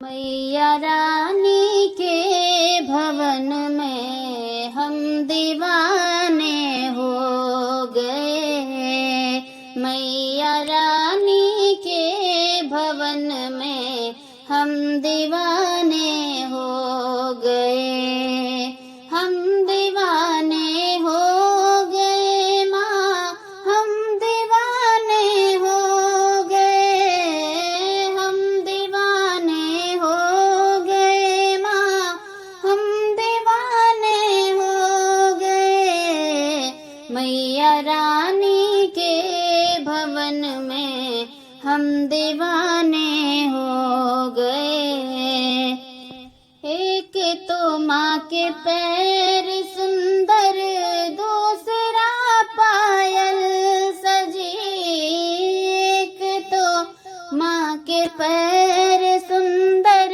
मैया रानी के भवन में हम दीवाने हो गए। मैया रानी के भवन में हम दीवाने हो गए। हम दीवाने हो गए माँ, हम दीवाने हो गए। हम दीवाने हो गए माँ, हम दीवाने हो गए। मैया रानी के भवन में हम दीवाने हो गए। एक तो माँ के पैर सुंदर, दूसरा पायल सजी। एक तो माँ के पैर सुंदर,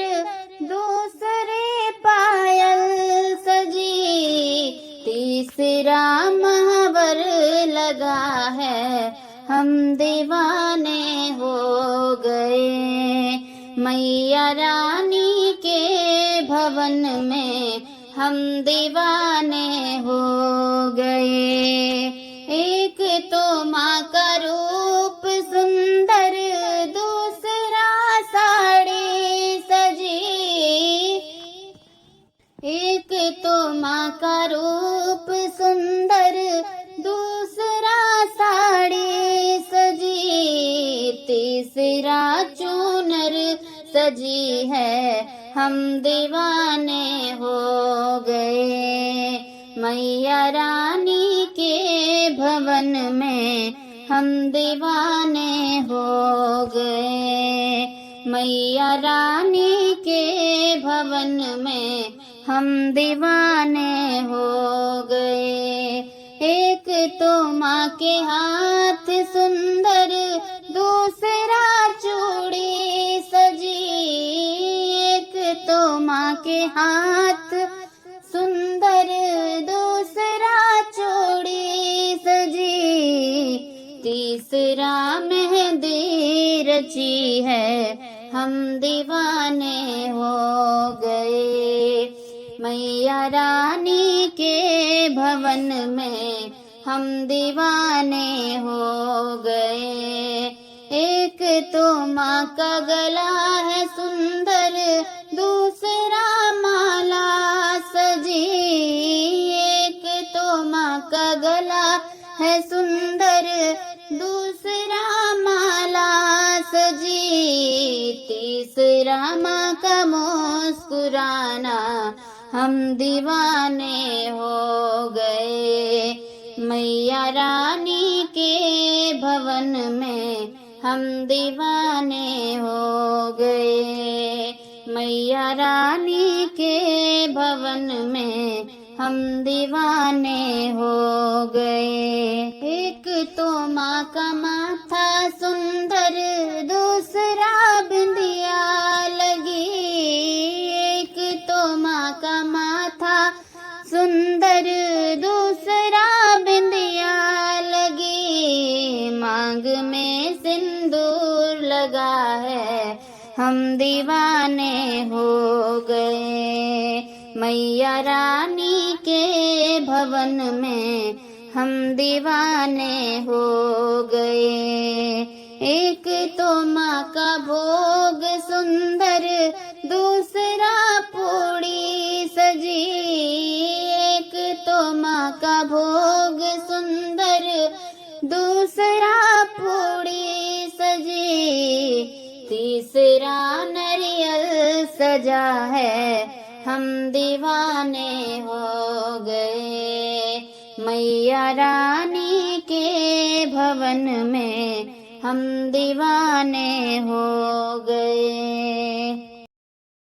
दूसरे पायल सजी। तीसरा महावर लगा है, हम दीवाने हो गए। मैया रानी के भवन में हम दीवाने हो गए। एक तो माँ का रूप सुंदर, दूसरा साड़ी सजी। एक तो माँ का रूप सुंदर, दूसरा साड़ी सजी। तीसरा चूनर सजी है, हम दीवाने हो गए। मैया रानी के भवन में हम दीवाने हो गए। मैया रानी के भवन में हम दीवाने हो गए। एक तो माँ के हाथ सुंदर, दूसरा चूड़ी सजी। एक तो माँ के हाथ सुंदर, दूसरा चूड़ी सजी। तीसरा मेहंदी रची है, हम दीवाने हो गए। मैया रानी के भवन में हम दीवाने हो गए। एक तो माँ का गला है सुंदर, दूसरा माला सजी। एक तो माँ का गला है सुंदर, दूसरा माला सजी। तीसरा माँ का मुस्कुराना, हम दीवाने हो गए। मैया रानी के भवन में हम दीवाने हो गए। मैया रानी के भवन में हम दीवाने हो गए। एक तो माँ का माथा सुंदर, दूसरा बिंदिया लगी। एक तो माँ का माथा सुंदर, दूसरा बिंदिया लगी। मांग में सिंदूर लगा है, हम दीवाने हो गए। मैया रानी के भवन में हम दीवाने हो गए। एक तो माँ का भोग सुंदर, दूसरा पूड़ी सजी। एक तो माँ का भोग सुंदर, दूसरा पूड़ी सजी। तीसरा नरियल सजा है, हम दीवाने हो गए। मैया रानी के भवन में हम दीवाने हो गए।